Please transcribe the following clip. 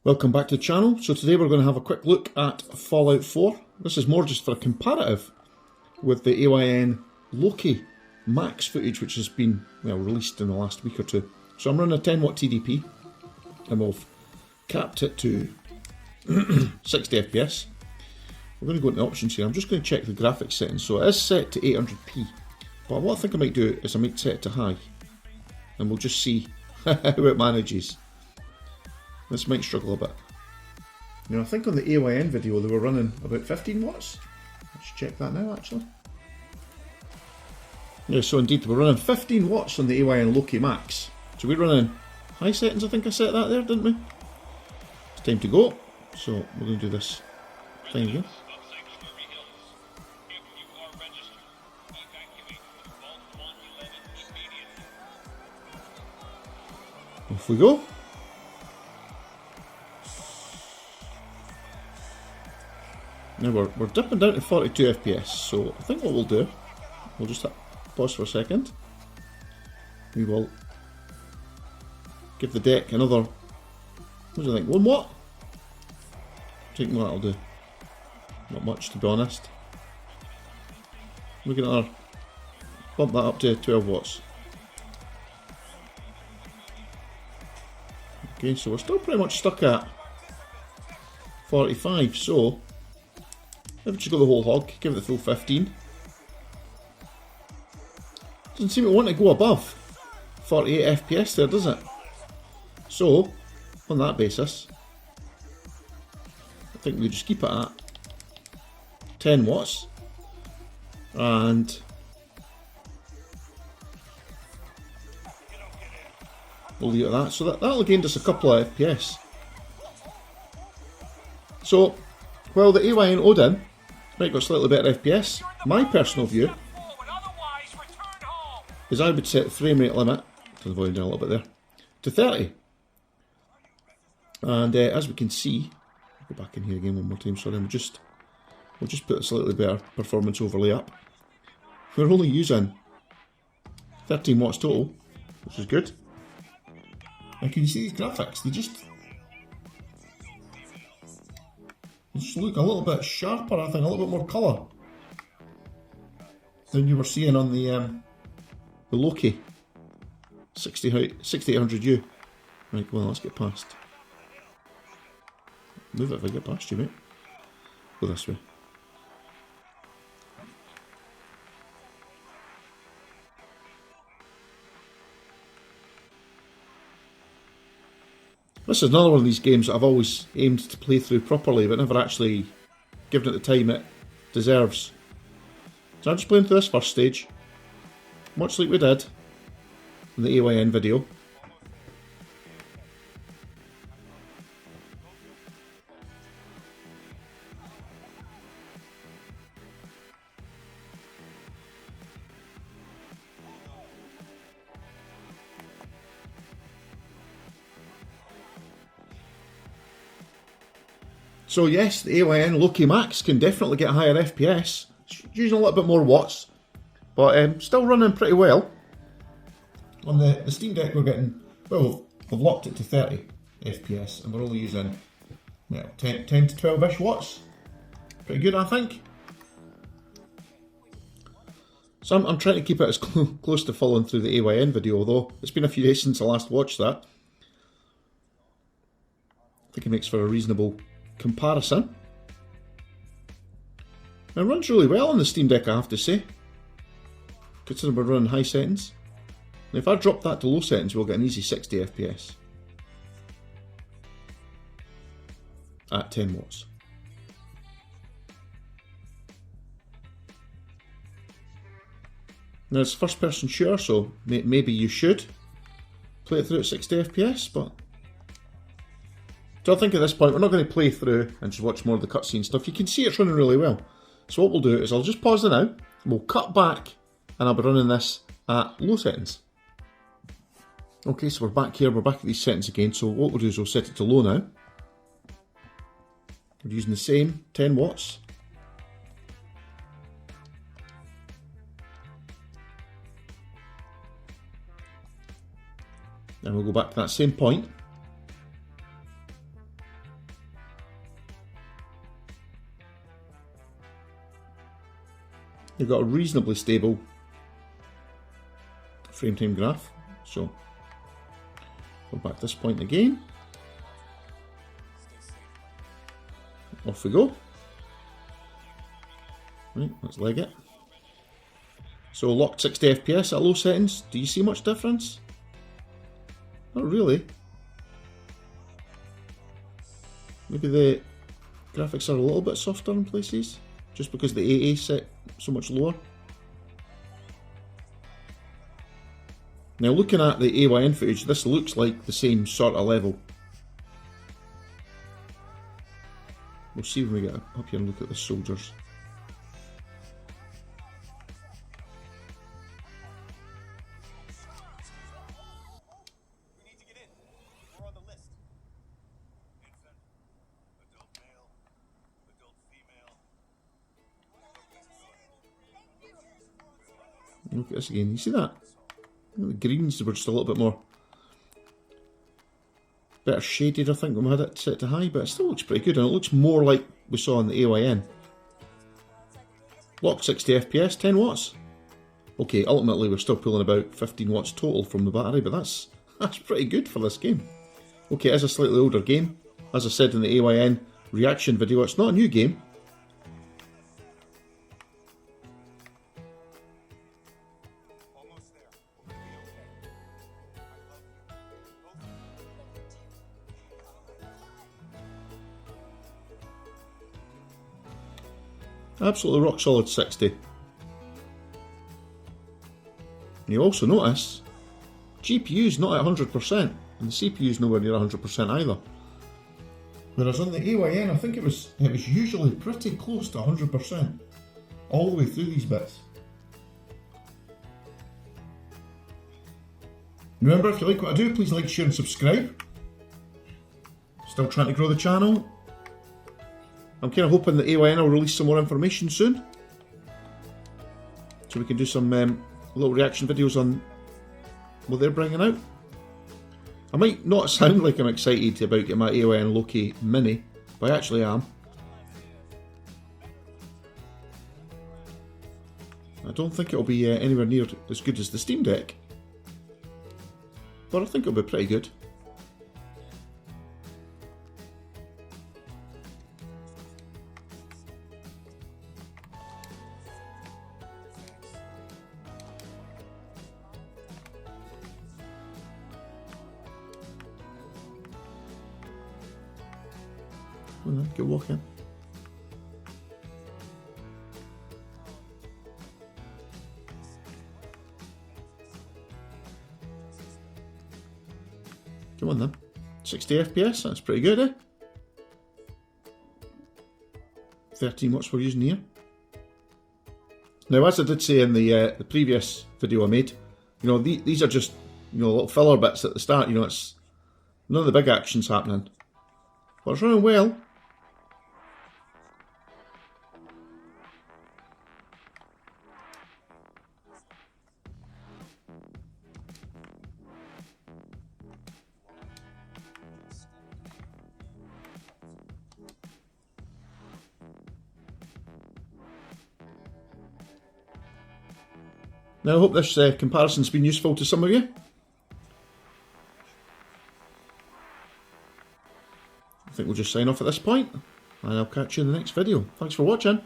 Welcome back to the channel. So today we're going to have a quick look at Fallout 4. This is more just for a comparative with the AYN Loki Max footage, which has been released in the last week or two. So I'm running a 10 watt TDP and we've capped it to 60 FPS. We're going to go into options here. I'm just going to check the graphics settings. So it is set to 800p, but what I think I might do is I might set it to high and we'll just see how it manages. This might struggle a bit. I think on the AYN video they were running about 15 watts. Let's check that now actually. Yeah, so indeed we're running 15 watts on the AYN Loki Max. So we're running high settings, I think I set that there, didn't we? It's time to go. So we're going to do this thing again. Off we go. Now we're dipping down to 42 FPS, so I think what we'll do, we'll just pause for a second. We will give the deck another, what do you think, 1 watt? I think what that'll do. Not much, to be honest. We're going to bump that up to 12 watts. Okay, so we're still pretty much stuck at 45, so if we just go the whole hog, give it the full 15. Doesn't seem to want to go above 48 FPS there, does it? So, on that basis, I think we just keep it at 10 watts. And we'll leave it at that. So that'll gain us a couple of FPS. So, while the AYN Odin might got slightly better FPS, my personal view is I would set the frame rate limit, to the volume down a little bit there, to 30. And as we can see, I'll go back in here again one more time, sorry, we'll just put a slightly better performance overlay up. We're only using 13 watts total, which is good. And can you see these graphics? They just look a little bit sharper, I think, a little bit more colour than you were seeing on the Loki 6800U. Right, well, let's get past. Move it if I get past you, mate. Go this way. This is another one of these games that I've always aimed to play through properly, but never actually given it the time it deserves. So I'm just playing through this first stage, much like we did in the AYN video. So yes, the AYN Loki Max can definitely get higher FPS. It's using a little bit more watts, but still running pretty well. On the Steam Deck we're getting, well, we've locked it to 30 FPS and we're only using 10 to 12-ish watts. Pretty good, I think. So I'm trying to keep it as close to following through the AYN video, although it's been a few days since I last watched that. I think it makes for a reasonable comparison. It runs really well on the Steam Deck, I have to say, considering we're running high settings. And if I drop that to low settings, we'll get an easy 60 FPS at 10 watts. Now it's first person shooter, so maybe you should play it through at 60 FPS, but so I think at this point we're not going to play through and just watch more of the cutscene stuff. You can see it's running really well. So what we'll do is I'll just pause it now, and we'll cut back, and I'll be running this at low settings. Okay, so we're back here, we're back at these settings again. So what we'll do is we'll set it to low now. We're using the same 10 watts. Then we'll go back to that same point. You've got a reasonably stable frame time graph. So go back to this point again. Off we go. Right, let's leg it. So locked 60 FPS at low settings. Do you see much difference? Not really. Maybe the graphics are a little bit softer in places, just because the AA set so much lower. Now looking at the AYN footage, this looks like the same sort of level. We'll see when we get up here and look at the soldiers. Look at this again, you see that? The greens were just a little bit more better shaded, I think, when we had it set to high, but it still looks pretty good, and it looks more like we saw in the AYN. Locked 60 FPS, 10 watts. Okay, ultimately we're still pulling about 15 watts total from the battery, but that's pretty good for this game. Okay, it is a slightly older game. As I said in the AYN reaction video, it's not a new game. Absolutely rock solid 60. And you also notice GPU's not at 100% and the CPU's nowhere near 100% either. Whereas on the AYN I think it was usually pretty close to 100% all the way through these bits. Remember, if you like what I do, please like, share and subscribe. Still trying to grow the channel. I'm kind of hoping that AYN will release some more information soon, so we can do some little reaction videos on what they're bringing out. I might not sound like I'm excited about getting my AYN Loki Mini, but I actually am. I don't think it'll be anywhere near as good as the Steam Deck, but I think it'll be pretty good. Come on then, get walking. Come on then. 60 FPS, that's pretty good, eh? 13 watts we're using here. Now, as I did say in the previous video I made, you know, these are just, you know, little filler bits at the start. You know, it's none of the big action's happening, but it's running well. Now, I hope this comparison's been useful to some of you. I think we'll just sign off at this point, and I'll catch you in the next video. Thanks for watching.